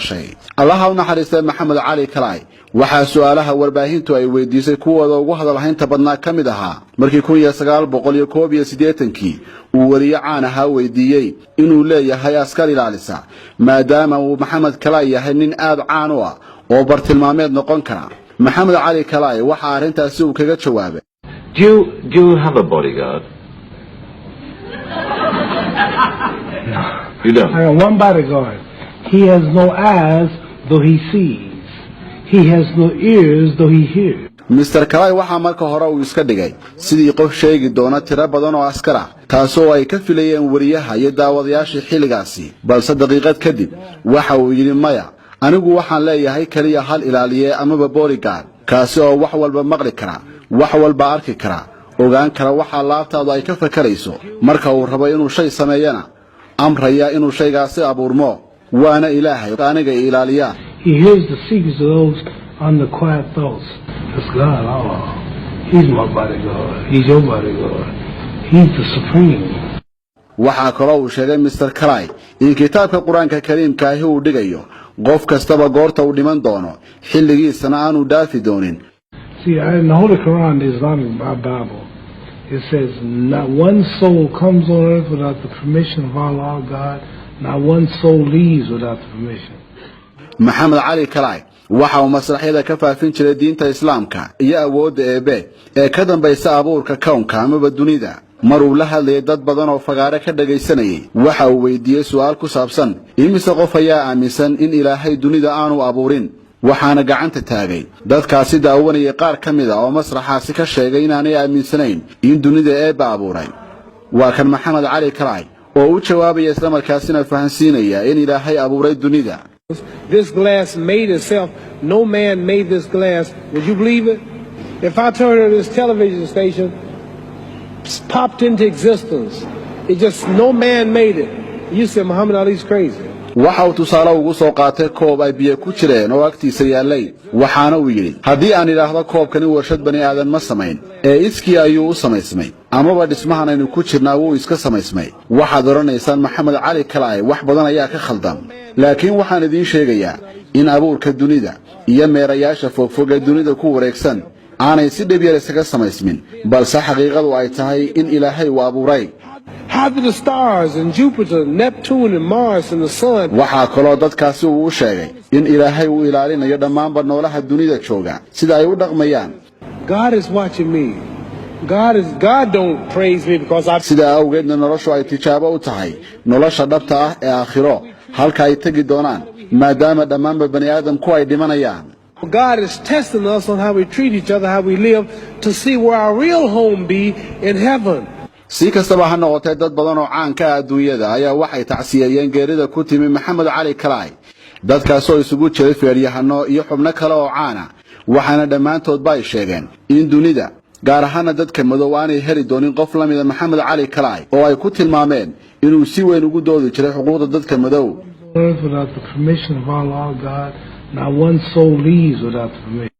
dhashay allaha u naxariistay maxamed cali kalaay waxaa su'aalaha warbaahintu ay weydiisay kuwooda ugu hadalhaynta badnaa ka mid ahaa markii 1981 uu wariye caan ahaa weydiiyey inuu leeyahay askar ilaalisa maadaama uu maxamed kalaay yahay nin aad caan u ah oo bartilmaameed noqon kara maxamed cali kalaay waxa arintaasi uu kaga jawaabay Do you have a bodyguard? No. You don't? I got one bodyguard. He has no eyes, though he sees. He has no ears, though he hears. Mr. Kalaay waxa marka hore uu iska dhigay sidii qof sheegi doona tiro badan oo askar ah taasoo ay ka filayeen wariyaha iyo daawadayaasha xilligaasi balse daqiiqad kadib waxa uu yiri maya anigu waxaan leeyahay kaliya hal ilaaliye ama bodyguard kaasi oo wax walba maqli kara wax walba arki kara ogaan kara waxa laabtaadu ay ka fakarayso marka uu rabo inuu shay sameeyana amraya inuu shaygaasi abuurmo waana ilaahay aniga ilaaliya He hears the secrets of those on the quiet thoughts. That's God. Oh, he's my bodyguard. He's your bodyguard. He's the supreme. waxa kaloo uu sheegay Mr. Kalaay in kitaabka Quraanka Kariimka ah uu dhigayo qof kastaba goorta uu dhiman doono xilligiisana aanu dhaafi doonin. See, in the Holy Quran, the Islamic Bible, it says not one soul comes on earth without the permission of Allah, God. Not one soul leaves without the permission. Maxamed Cali Kalaay waxa uu masraxyada ka faafin jiray diinta Islaamka iyo awoodda Eebe ee ka dambaysa abuurka kownka ama dunida maruu la hadlayay dad badan oo fagaare ka dhageysanayay waxa uu weydiiyay su'aal ku saabsan imise qof ayaa aaminsan in Ilaahay dunida aanu abuurin waxaana gacanta taagay dadkaasi daawanayay qaar kamid ah oo masraxaasi ka sheegay inaanay aaminsanayn in dunida Eebe abuuray waa kan Maxamed Cali Kalaay oo u jawaabay isla markaasina fahansiinaya in Ilaahay abuuray dunida. This glass made itself. No man made this glass. Would you believe it? If I turned on this television station, popped into existence, it just, no man made it. You said Muhammad Ali's crazy. waxa uu tusaale ugu soo qaatay koob ay biyo ku jireen oo agtiisa yaalay waxaana uu yiri hadii aan ilaahdo koobkani warshad bani aadan ma samayn ee iskii ayuu u samaysmay amaba dhismahan aynu ku jirnaa uu iska samaysmay waxaad oranaysaan Maxamed Cali Kalaay wax badan ayaa ka khaldan laakiin waxaan idin sheegayaa in abuurka dunida iyo meerayaasha fogfog ee dunida ku wareegsan aanay si dhib yar isaga samaysmin balse xaqiiqadu ay tahay in Ilaahay uu abuuray. How do the stars and Jupiter, Neptune and Mars and the sun? waxa kaloo dadkaasi uu sheegay in Ilaahay uu ilaalinayo dhammaanba noolaha dunida jooga sida ay u dhaqmayaan. God is watching me. God don't praise me because I. sida awgeedna noloshu ay tijaabo u tahay nolosha dhabta ah ee aakhiro halka ay tagi doonaan maadaama dhammaanba bani aadamku ay dhimanayaan. God is testing us on how we treat each other, how we live, to see where our real home be in heaven. si kastaba ha noqotee dad badan oo caan ka ah adduunyada ayaa waxay tacsiyayeen geerida ku timi Maxamed Cali Kalaay dadkaas oo isugu jiray feeryahano iyo xubno kale oo caan ah waxaana dhammaantood bay sheegeen in dunida gaar ahaan dadka madow aanay heli doonin qof la mid ah Maxamed Cali Kalaay oo ay ku tilmaameen inuu si weyn ugu doodi jiray xuquuqda dadka madow. Without the permission of Allah, God, not one soul leaves without the permission.